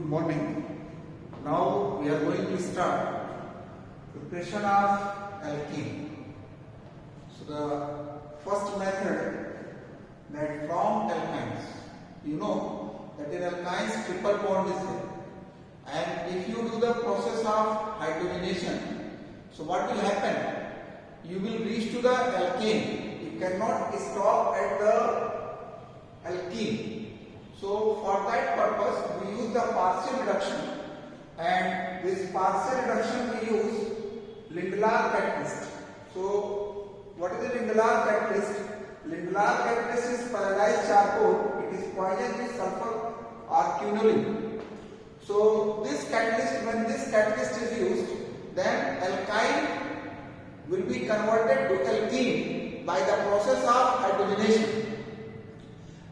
morning. Now we are going to start preparation of alkene. So the first method, that from alkynes. You know that in alkynes triple bond is there, and if you do the process of hydrogenation, so what will happen? You will reach to the alkane. You cannot stop at the alkene. So for that purpose we use the partial reduction, and this partial reduction we use Lindelar catalyst. So what is the Lindelar catalyst? Lindelar catalyst is pyridized charcoal. It is poisoned with sulfur or quinoline. So this catalyst, when this catalyst is used, then alkyne will be converted to alkene by the process of hydrogenation,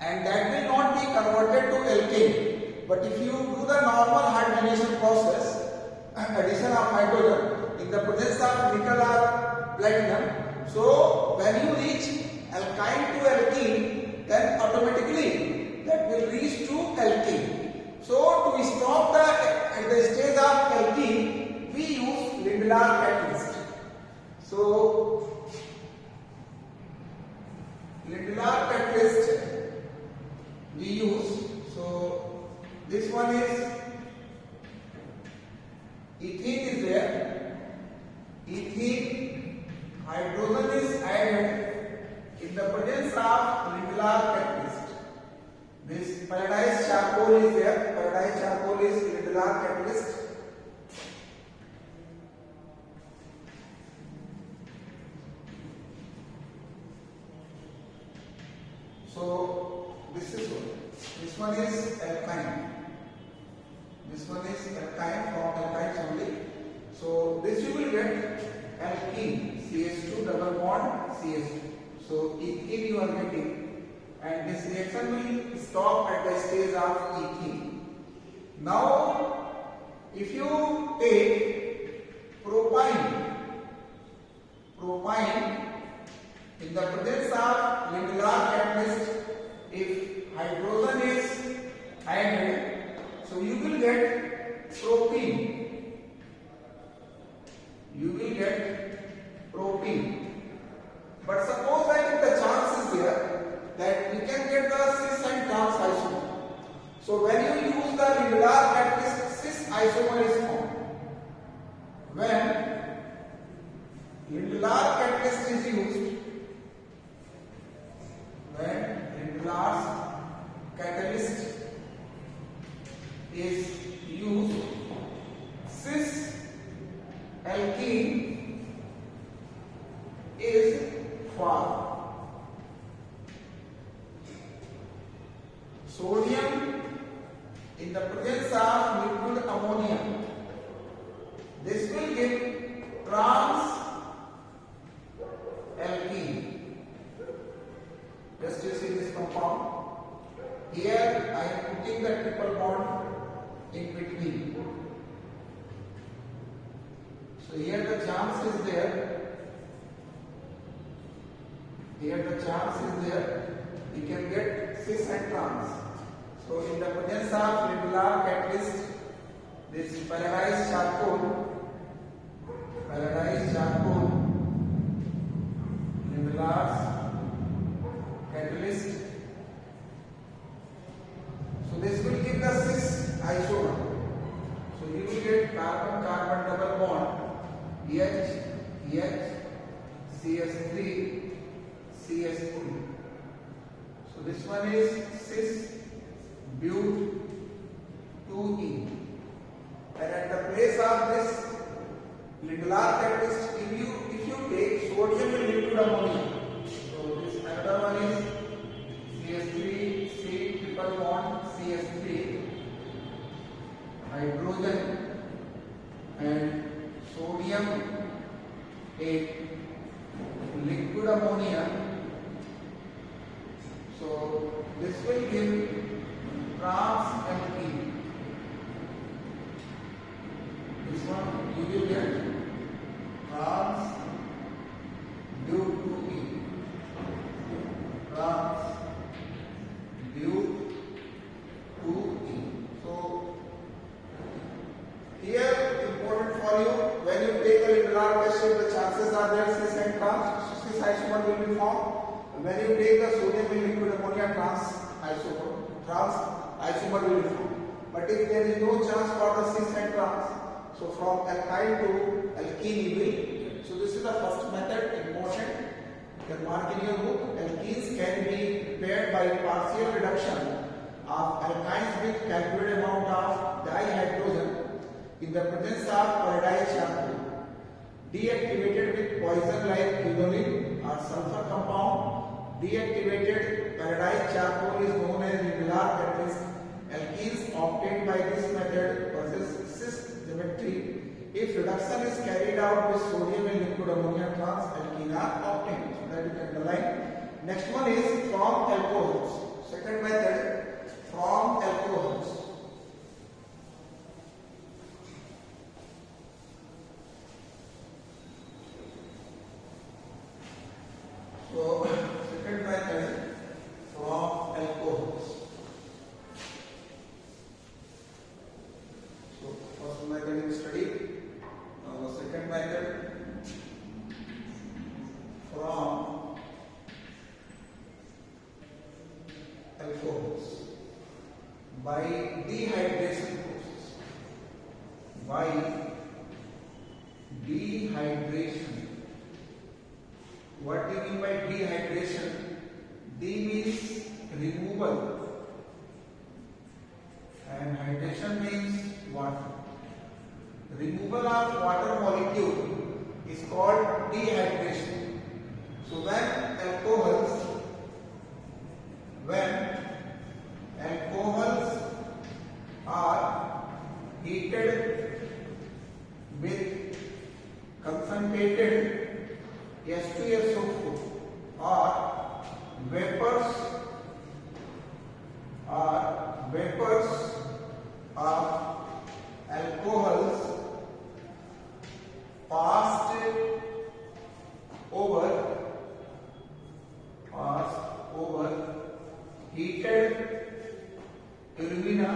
and that will not be converted to alkane. But if you do the normal hydrogenation process, addition of hydrogen in the presence of nickel or platinum, so when you reach alkyne to alkene, then automatically that will reach to alkene. So to stop at the stage of alkene, we use Lindelar catalyst. So Lindelar catalyst we use. So this one is ethene is there. Ethene hydrogen is added in the presence of Lindelar catalyst. This pyridized charcoal is there. Pyridized charcoal is Lindelar catalyst. So this is one. This one is alkyne. This one is alkyne, from alkynes only. So this you will get alkene, CH2 double bond CH2. So ethene you are getting, and this reaction will stop at the stage of ethene. Now if you take propyne in the presence of Lindelar catalyst, if hydrogen is added, so you will get propene. You will get propene. But suppose that if the chance is there that we can get the cis and trans isomer. So when you use the Lindelar catalyst, cis isomer is formed. When Lindelar catalyst is used, cis alkene is formed. Sodium in the presence of liquid ammonia, this will give trans alkene. Just you see this compound. Here I am putting the triple bond in between. So here the chance is there. Here the chance is there. We can get cis and trans. So in the presence of Lindelar catalyst, this pyridized charcoal, Lindelar catalyst. So this will give the cis isomer. So you will get carbon-carbon double bond, H, CH3, CH2. So this one is cis but 2e. And at the place of this Lindelar catalyst, if you take sodium with liquid ammonia, so this another one is CH3, C triple bond CH3, hydrogen and sodium, a liquid ammonia. So this will give trans alkene. This one you will get trans but 2e. Trans but 2e. So Villard test tube, the chances are there cis and trans isomer will be formed. When you take the sodium in liquid ammonia, trans isomer will be formed. But if there is no chance for the cis and trans, so from alkyl to alkene you will. So this is the first method, important. You can mark in your book. Alkenes can be prepared by partial reduction of alkynes with calculated amount of dihydrogen in the presence of pyridized charcoal, deactivated with poison like quinoline or sulfur compound. Deactivated pyridized charcoal is known as Villard catalyst. Alkenes obtained by this method possess cis geometry. If reduction is carried out with sodium and liquid ammonia, trans alkene are obtained. So that you can underline. Next one is from alcohols. Second method, from alcohols. So second method, from alcohols. So first method in study. Now the second method, from alcohols by dehydration process. By dehydration. What do you mean by dehydration? D means removal and hydration means water. Removal of water molecule is called dehydration. So when alcohols are heated with concentrated H2SO4 or vapors of alcohols passed over heated alumina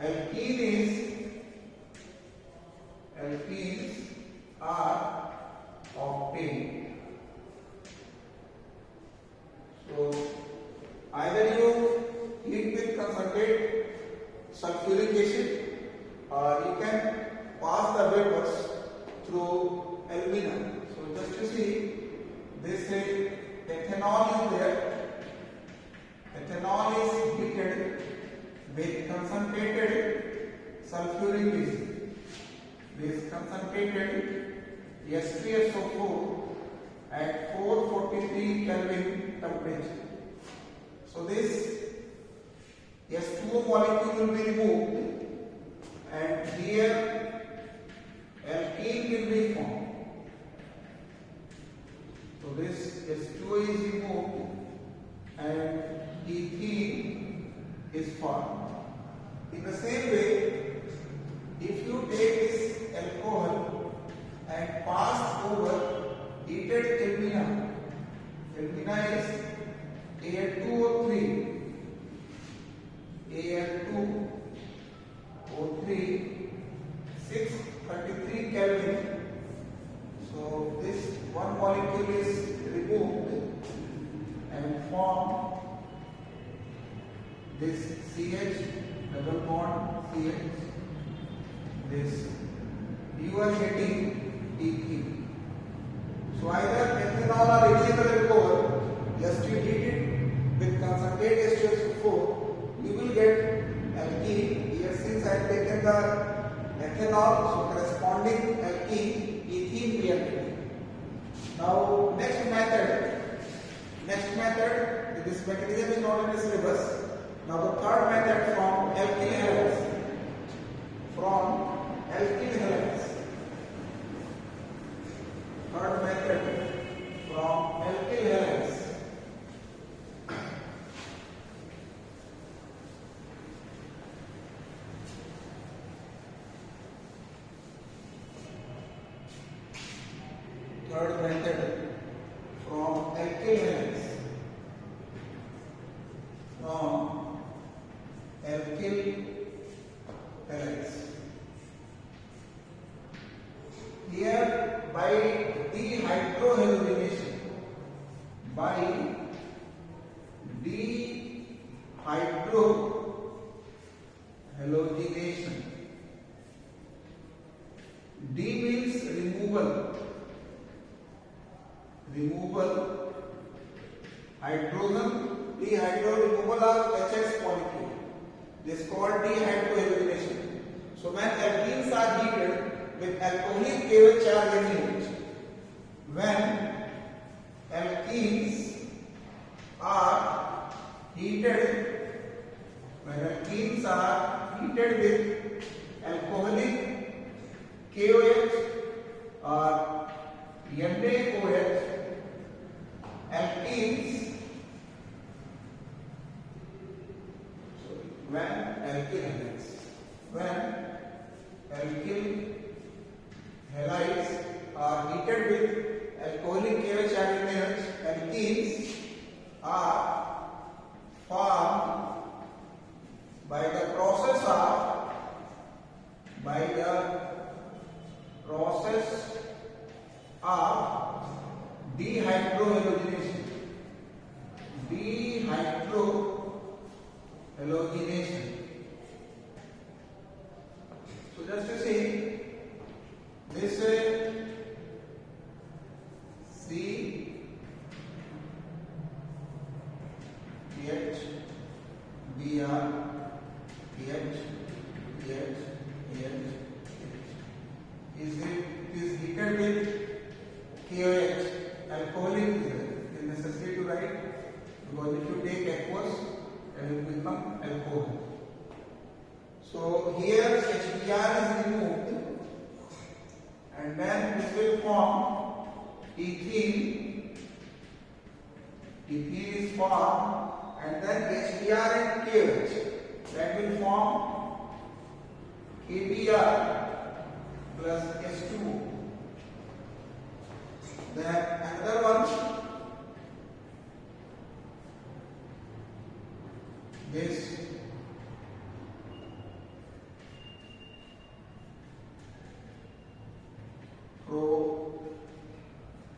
alkenes are obtained. So either you heat with concentrate sulfuric acid or you can pass the vapors through alumina. So just to see, this is ethanol is there. Ethanol is heated with concentrated sulfuric acid. This concentrated H2SO4 at 443 Kelvin temperature. So this H2O molecule will be removed and here alkene will be formed. So this H2O is removed and ethene is formed. In the same way, if you take this alcohol and pass over heated alumina is Al2O3 633 Kelvin. So this one molecule is removed and form this CH double bond CH. This you are getting ethene. So either ethanol or any other alcohol, just you heat it with concentrate H2SO4, you will get alkene. Here since I have taken the ethanol, so corresponding alkene, ethene we are getting. Now next method, this mechanism is not in the syllabus. Now the third method, from alkyl halides. Third method, from alkyl halides. Third method, from alkyl halides. dehydrohalogenation. By dehydrohalogenation. D means removal. Hydrogen removal of HX molecule. This is called dehydrohalogenation. So when alkenes are heated with alcoholic KOH charge in it, when alkenes are heated with alcoholic KOH or NaOH, alkenes, when alkyl halides are heated with alcoholic KOH and NaOH, alkenes are formed by the process of dehydrohalogenation. So just to see this CHBr is heated with KOH, alcoholic. Is necessary to write, because if you take aqueous, then it will become alcohol. So here HBr is removed, and then this will form ethene. Ethene is formed, and then HBr and KOH, that will form KBr plus H2O. Then another one,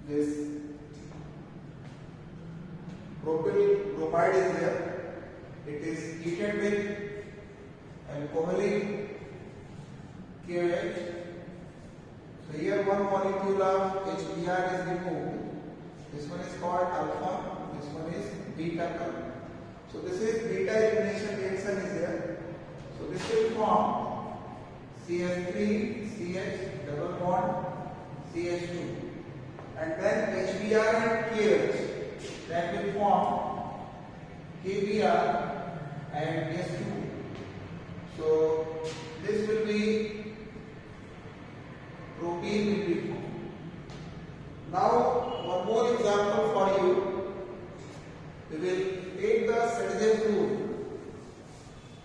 this propyl bromide is there. It is heated with alcoholic KOH. So here one molecule of HBr is removed. This one is called alpha, this one is beta. So this is beta elimination reaction is there. So this will form CH3CH double bond CH2, and then HBr and KOH, that will form KBr and S2. So this will be protein will be formed. Now one more example for you. We will take the Serge rule.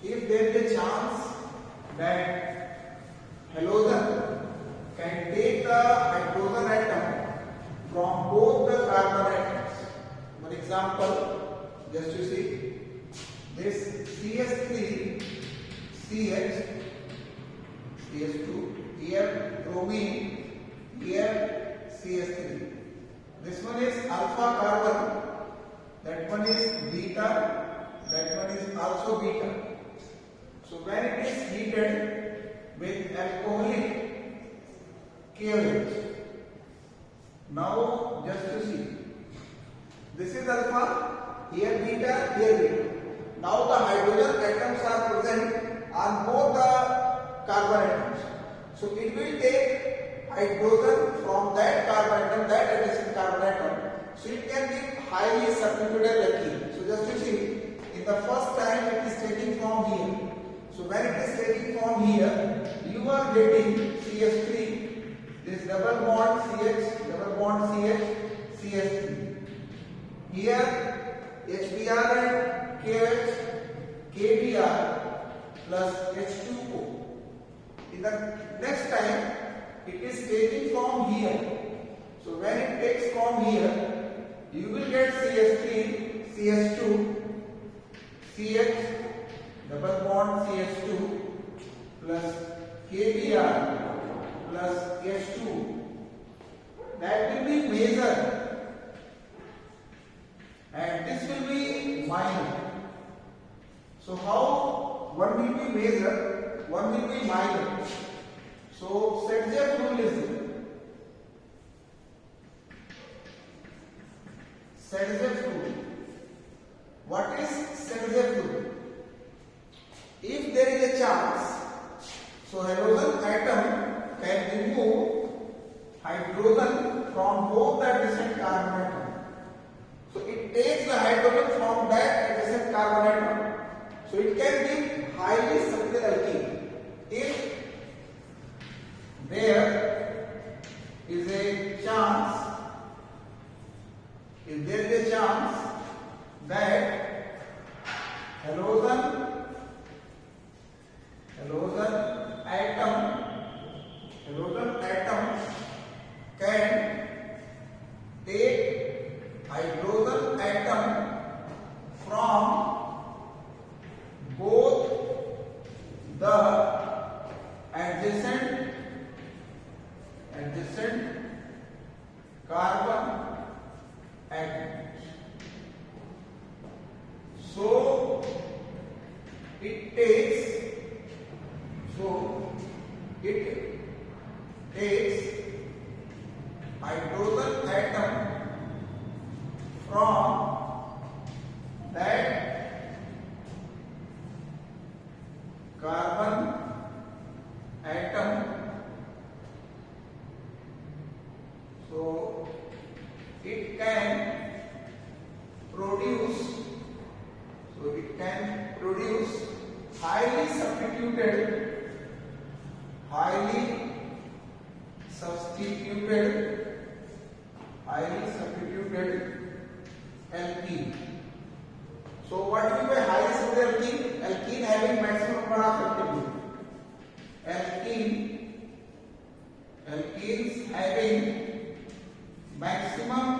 If there is a chance that halogen can take the hydrogen atom from both the carbon atoms. One example, just to see this CH3CH, CH2, here bromine, here CH3. This one is alpha carbon, that one is beta, that one is also beta. So when it is heated with alcoholic KOH, now just to see, this is alpha, here beta, here beta. Now the hydrogen atoms are present on both the carbon atoms. So it will take hydrogen from that carbon atom, that adjacent carbon atom. So it can be highly substituted alkene. So just to see, in the first time it is taking from here. So when it is taking from here, you are getting CH3, this double bond CH, CH3. Here HBr and KOH, KBr plus H2O. In the next time, it is taking from here. So when it takes from here, you will get CH3, CH2, CH, double bond CH2 plus KBr plus H2. that will be major and this will be minor. So how one will be major, one will be minor. So Sedgwick rule is there. Sedgwick rule. What is Sedgwick rule? If there is a chance, so hydrogen atom can remove hydrogen from both the adjacent carbon atom. So it takes the hydrogen from that adjacent carbon atom. So it can give highly substituted alkene. If there is a chance, that halogen atom can take hydrogen atom from both the adjacent carbon atoms. So it takes hydrogen atom from that carbon atom. So it can produce highly substituted alkene. So what do you mean by highly substituted alkene? Alkene having maximum number of active group. Alkenes having maximum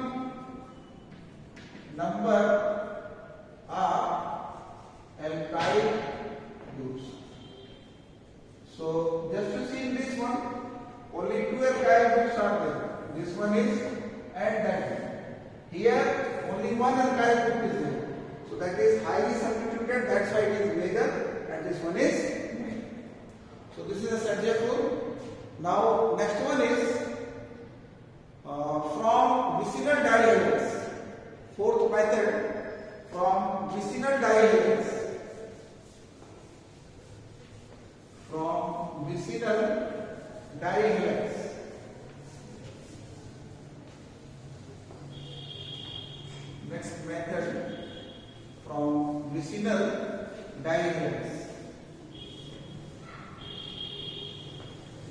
number of alkyl groups. So just to see in this one, only two alkyl groups are there. This one is and that one. Here only one alkyl group is there. So that is highly substituted. That's why it is major, and this one is minor. So this is a Sedgwick rule. Now next one is from vicinal dihelix. Fourth method, from vicinal dihelix. From vicinal dihelix. Next method, from vicinal dihelix.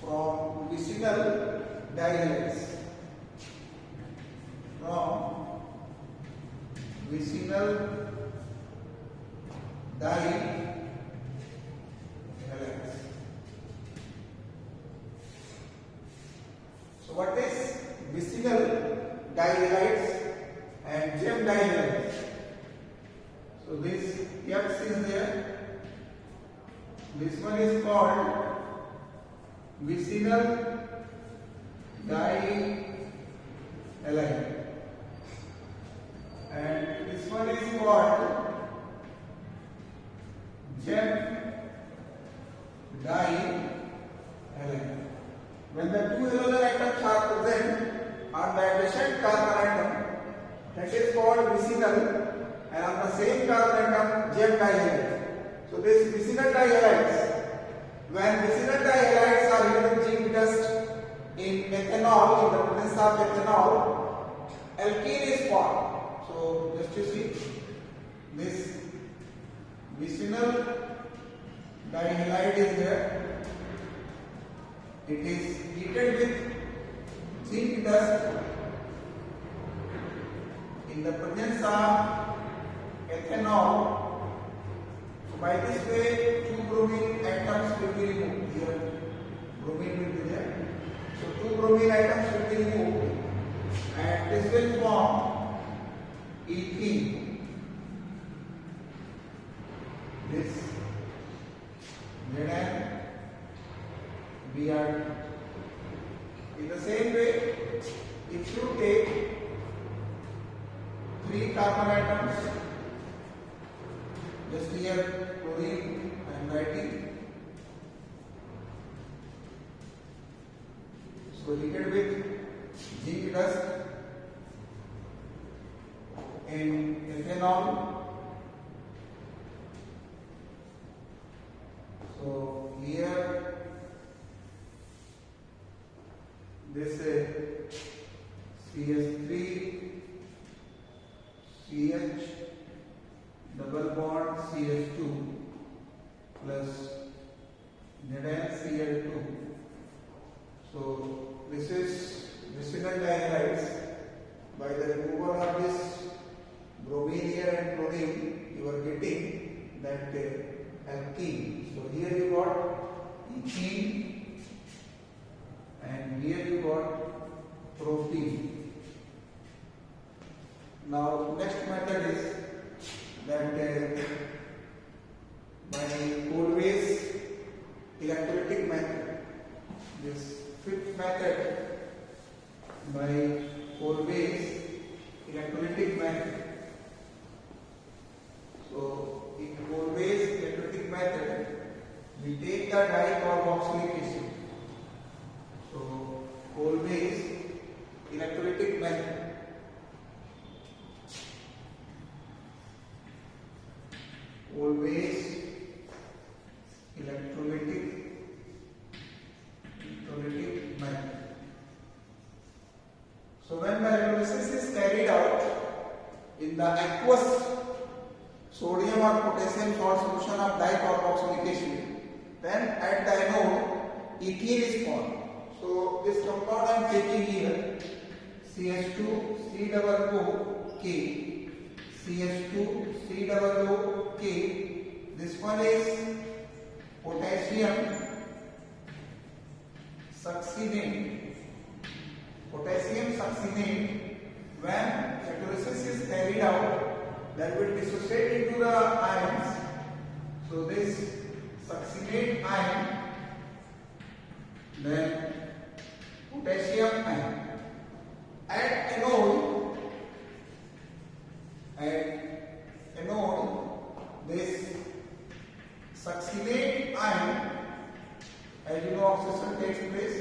From vicinal dihelix. From vicinal dihelix. So what is vicinal dihalides and gem dihalides? So this X is there. This one is called vicinal dihalide, and this one is called gem dihalides. When the two halogen atoms are present on the adjacent carbon atom, that is called vicinal, and on the same carbon atom, gem dihalides. So this vicinal dihalides, when vicinal dihalides are used in zinc dust in ethanol, in the presence of ethanol, alkene is formed. So just you see, this vicinal dihalide is there. It is heated with zinc dust in the presence of ethanol. So by this way, two bromine atoms will be removed. Here, bromine will be there. So two bromine atoms will be removed, and this will form ethene. This Zn Br. In the same way, if you take 3 carbon atoms, just here chlorine I am writing. So heated with zinc dust and ethanol. So here this CH3 CH double bond CH2 plus Nedan Cl2. So this is vicinal dihalides. By the removal of this bromine here and chlorine, you are getting that alkene. So here you got ethene and here you got propene. Now next method is that by Cold-Base electrolytic method. This fifth method by Cold-Base electrolytic method. So in Cold-Base electrolytic method, we take the dicarboxylic acid. So Cold-Base electrolytic method. Cold-Base electrolytic method. So when the electrolysis is carried out in the aqueous sodium or potassium salt solution of dicarboxylic acid, then at the anode ethene is formed. So this compound I am taking here, CH2 C double O K, CH2 C double O K. This one is potassium succinate. Potassium succinate, when electrolysis is carried out, that will dissociate into the ions. So this succinate ion, then potassium ion. At anode, this succinate ion, as you know, oxidation takes place.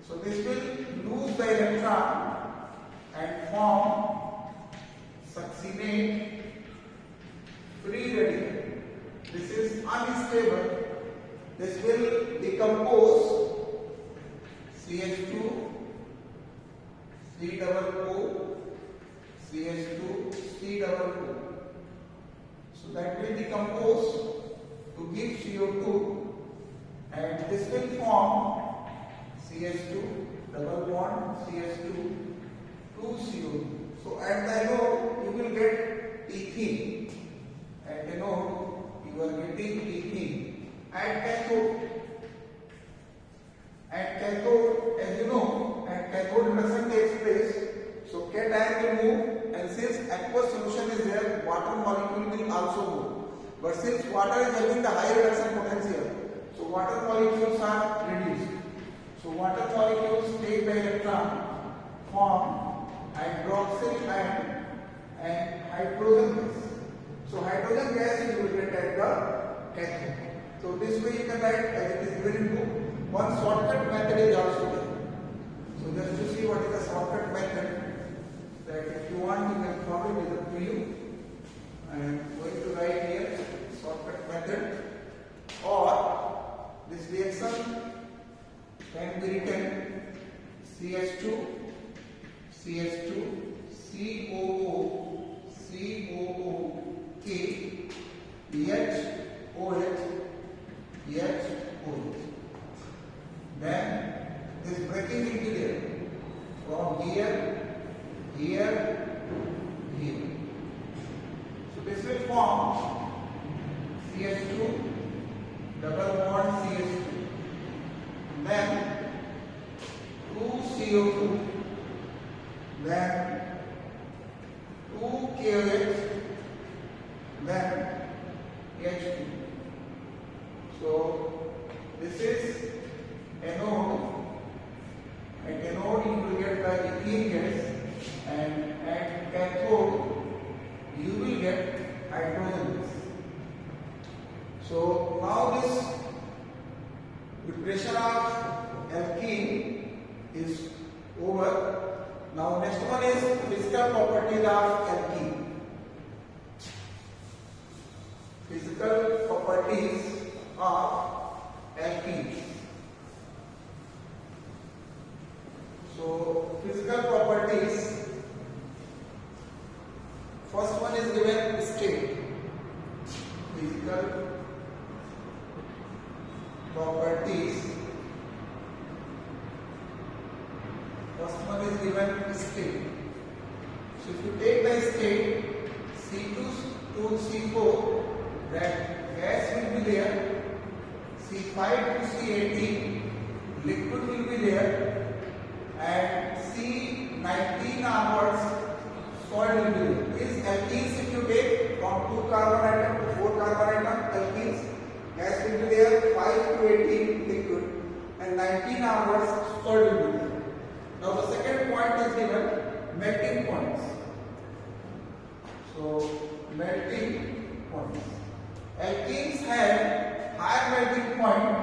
So this will lose the electron and form succinate free radical. This is unstable. This will decompose CH2 C double O CH2 C double O. So that will decompose to give CO2, and this will form CH2 double bond CH2 2CO2. So at the anode you will get ethene. At anode you are getting ethene. At cathode, as you know, at cathode reduction takes place. So cation will move, and since aqueous solution is there, water molecule will also move. But since water is having the high reduction potential, so water molecules are reduced. So water molecules take the electron, form hydroxyl ion and hydrogen gas. So hydrogen gas you will get at the cathode. So this way you can write as it is given in book. One shortcut method is also there. So just to see what is the shortcut method, that if you want you can follow, it is up to you. I am going to write here shortcut method, or this reaction can be written CH2 COO K OH. Then this breaking will be there from here. So this will form CH2 double bond CH2. Then 2CO2. Then 2KOH. Then H2. So this is anode. At anode you will get the alkene gas, and at cathode you will get hydrogen gas. So now this preparation of alkene is over. Now next one is physical properties of alkene. Physical properties of alkenes. So physical properties, first one is given state. Physical properties, first one is given state. So if you take the state C2 to C4, that gas will be there, C5 to C18 liquid will be there, and C19 onwards solid will be there. These alkenes, if you take from 2 carbon atom to 4 carbon atom alkenes, gas will be there, 5 to 18 liquid, and 19 onwards solid will be there. Now the second point is given melting points. So melting points. Alkenes have higher melting point.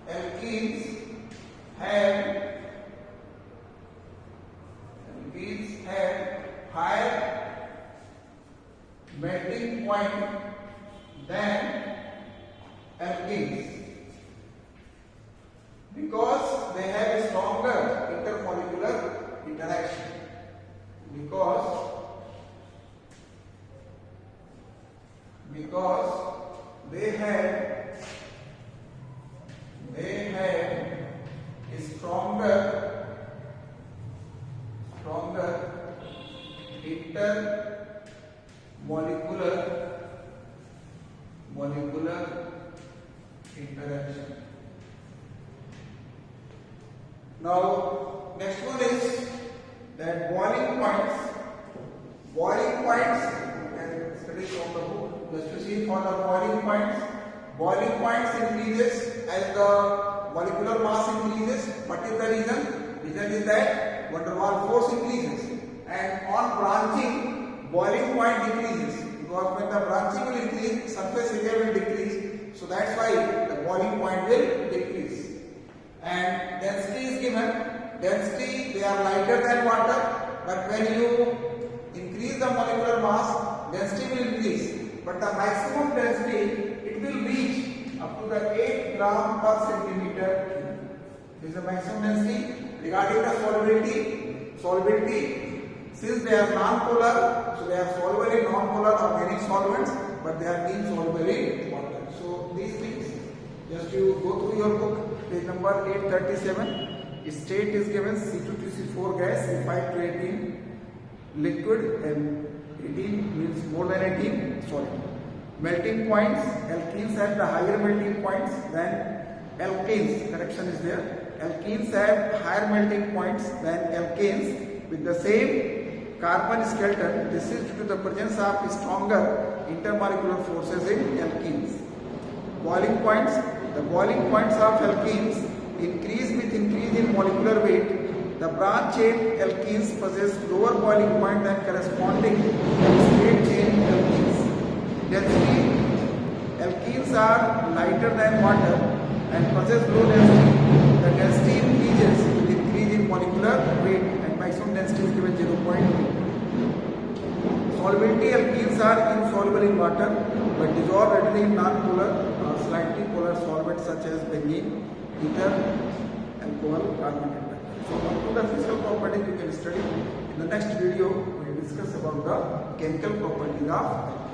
Alkenes have higher melting point than alkenes because they have a stronger intermolecular interaction. Because they have a stronger intermolecular interaction. Now next one is that boiling points. Boiling points, you can study from the book. Just to see for the boiling points. Boiling points increases as the molecular mass increases. What is the reason? Reason is that van der Waals force increases, and on branching, boiling point decreases because when the branching will increase, surface area will decrease. So that's why the boiling point will decrease. And density is given. Density, they are lighter than water, but when you increase the molecular mass, density will increase. But the maximum density, it will reach up to the 8 gram per centimeter. This is the maximum density. Regarding the solubility, since they are non-polar, so they are soluble in non-polar organic solvents, but they are insoluble in water. So these things, just you go through your book, page number 837. State is given C2 to C4 gas, C5 to 18 liquid, and 18 means more than 18 solid. Melting points, alkenes have the higher melting points than alkanes. Correction is there. Alkenes have higher melting points than alkanes with the same carbon skeleton. This is due to the presence of stronger intermolecular forces in alkenes. Boiling points. The boiling points of alkenes increase with increase in molecular weight. The branch chain alkenes possess lower boiling point than corresponding straight chain alkenes. Density. Alkenes are lighter than water and possess low density. The density increases with increase in molecular weight, and maximum density is given 0.8. Solubility. Alkenes are insoluble in water but dissolve readily in non-polar or slightly polar solvents such as benzene, ether, alcohol, carbon, etc. So up to the physical properties you can study. In the next video we will discuss about the chemical properties of alkenes.